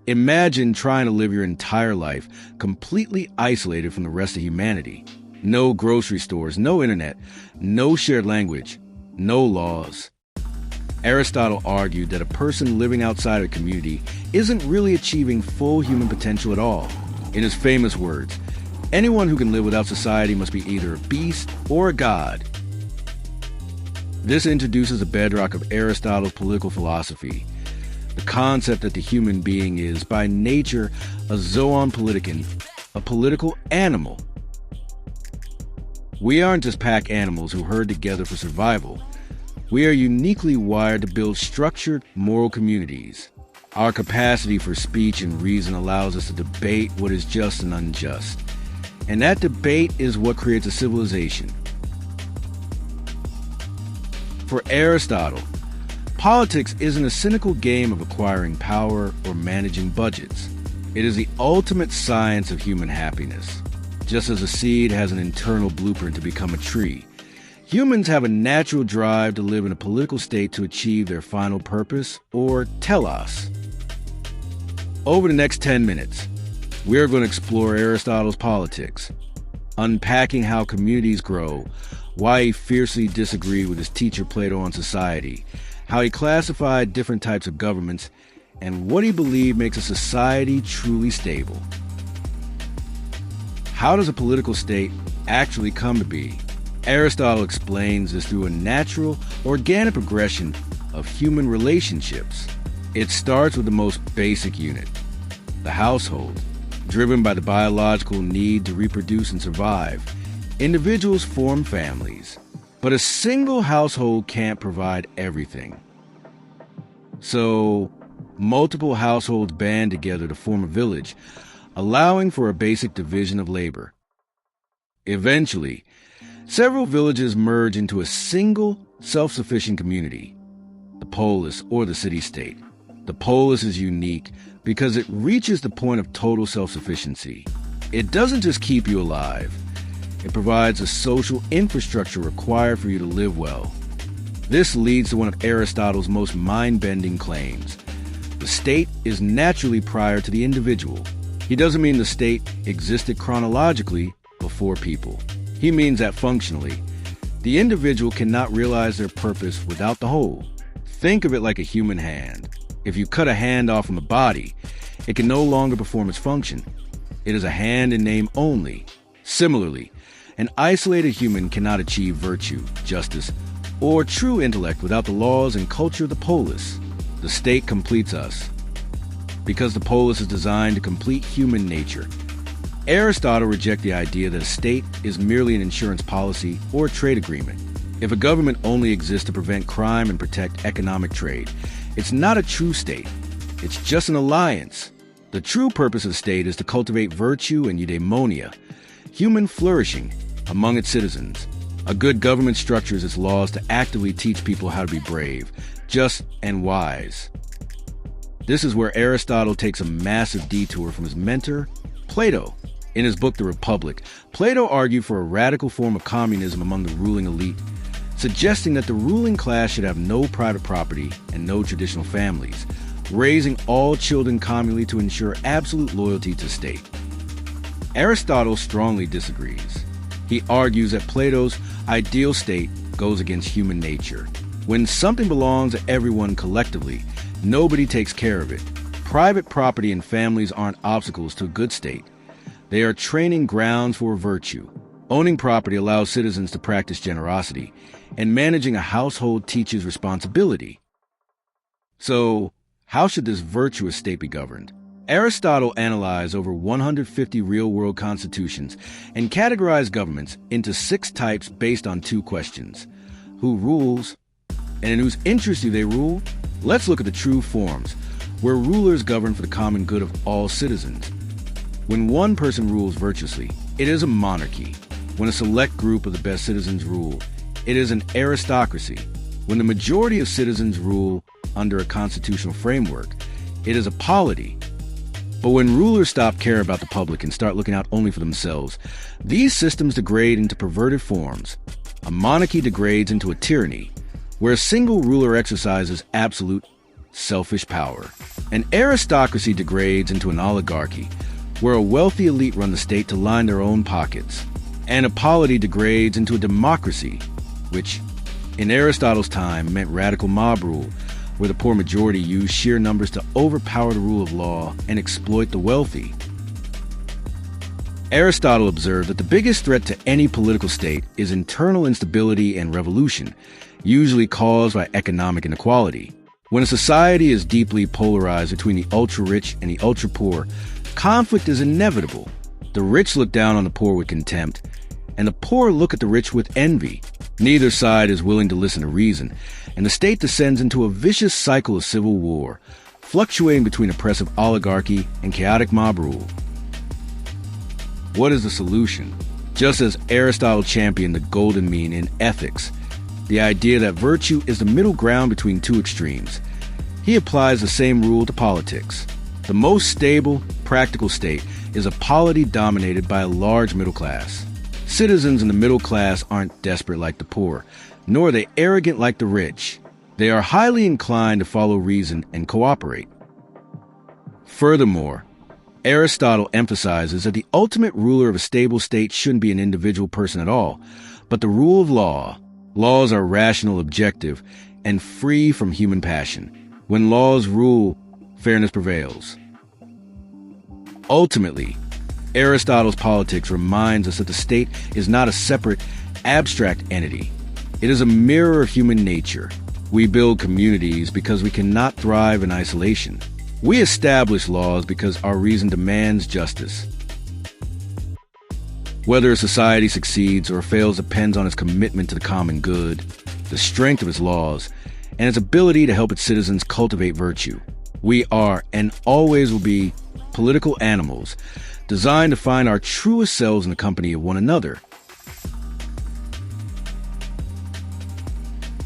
Imagine trying to live your entire life completely isolated from the rest of humanity. No grocery stores, no internet, no shared language, no laws. Aristotle argued that a person living outside of a community isn't really achieving full human potential at all. In his famous words, anyone who can live without society must be either a beast or a god. This introduces a bedrock of Aristotle's political philosophy, the concept that the human being is, by nature, a zoon politikon, a political animal. We aren't just pack animals who herd together for survival. We are uniquely wired to build structured, moral communities. Our capacity for speech and reason allows us to debate what is just and unjust. And that debate is what creates a civilization. For Aristotle, politics isn't a cynical game of acquiring power or managing budgets. It is the ultimate science of human happiness. Just as a seed has an internal blueprint to become a tree, humans have a natural drive to live in a political state to achieve their final purpose, or telos. Over the next 10 minutes, we are going to explore Aristotle's politics, unpacking how communities grow, why he fiercely disagreed with his teacher Plato on society, how he classified different types of governments, and what he believed makes a society truly stable. How does a political state actually come to be? Aristotle explains this through a natural, organic progression of human relationships. It starts with the most basic unit, the household. Driven by the biological need to reproduce and survive, individuals form families. But a single household can't provide everything. So, multiple households band together to form a village, allowing for a basic division of labor. Eventually, several villages merge into a single, self-sufficient community, the polis, or the city-state. The polis is unique because it reaches the point of total self-sufficiency. It doesn't just keep you alive. It provides a social infrastructure required for you to live well. This leads to one of Aristotle's most mind-bending claims. The state is naturally prior to the individual. He doesn't mean the state existed chronologically before people. He means that functionally, the individual cannot realize their purpose without the whole. Think of it like a human hand. If you cut a hand off from a body, it can no longer perform its function. It is a hand in name only. Similarly, an isolated human cannot achieve virtue, justice, or true intellect without the laws and culture of the polis. The state completes us, because the polis is designed to complete human nature. Aristotle rejects the idea that a state is merely an insurance policy or a trade agreement. If a government only exists to prevent crime and protect economic trade, it's not a true state. It's just an alliance. The true purpose of the state is to cultivate virtue and eudaimonia, human flourishing, among its citizens. A good government structures its laws to actively teach people how to be brave, just, and wise. This is where Aristotle takes a massive detour from his mentor, Plato. In his book, The Republic, Plato argued for a radical form of communism among the ruling elite, suggesting that the ruling class should have no private property and no traditional families, raising all children communally to ensure absolute loyalty to state. Aristotle strongly disagrees. He argues that Plato's ideal state goes against human nature. When something belongs to everyone collectively, nobody takes care of it. Private property and families aren't obstacles to a good state. They are training grounds for virtue. Owning property allows citizens to practice generosity, and managing a household teaches responsibility. So, how should this virtuous state be governed? Aristotle analyzed over 150 real-world constitutions and categorized governments into 6 types based on 2 questions. Who rules? And in whose interest do they rule? Let's look at the true forms, where rulers govern for the common good of all citizens. When one person rules virtuously, it is a monarchy. When a select group of the best citizens rule, it is an aristocracy. When the majority of citizens rule under a constitutional framework, it is a polity. But when rulers stop caring about the public and start looking out only for themselves, these systems degrade into perverted forms. A monarchy degrades into a tyranny, where a single ruler exercises absolute selfish power. An aristocracy degrades into an oligarchy, where a wealthy elite run the state to line their own pockets. And a polity degrades into a democracy, which, in Aristotle's time, meant radical mob rule, where the poor majority used sheer numbers to overpower the rule of law and exploit the wealthy. Aristotle observed that the biggest threat to any political state is internal instability and revolution, usually caused by economic inequality. When a society is deeply polarized between the ultra-rich and the ultra-poor, conflict is inevitable. The rich look down on the poor with contempt, and the poor look at the rich with envy. Neither side is willing to listen to reason, and the state descends into a vicious cycle of civil war, fluctuating between oppressive oligarchy and chaotic mob rule. What is the solution? Just as Aristotle championed the golden mean in ethics, the idea that virtue is the middle ground between two extremes, he applies the same rule to politics. The most stable, practical state is a polity dominated by a large middle class. Citizens in the middle class aren't desperate like the poor, nor are they arrogant like the rich. They are highly inclined to follow reason and cooperate. Furthermore, Aristotle emphasizes that the ultimate ruler of a stable state shouldn't be an individual person at all, but the rule of law. Laws are rational, objective, and free from human passion. When laws rule, fairness prevails. Ultimately, Aristotle's politics reminds us that the state is not a separate, abstract entity. It is a mirror of human nature. We build communities because we cannot thrive in isolation. We establish laws because our reason demands justice. Whether a society succeeds or fails depends on its commitment to the common good, the strength of its laws, and its ability to help its citizens cultivate virtue. We are, and always will be, political animals, designed to find our truest selves in the company of one another.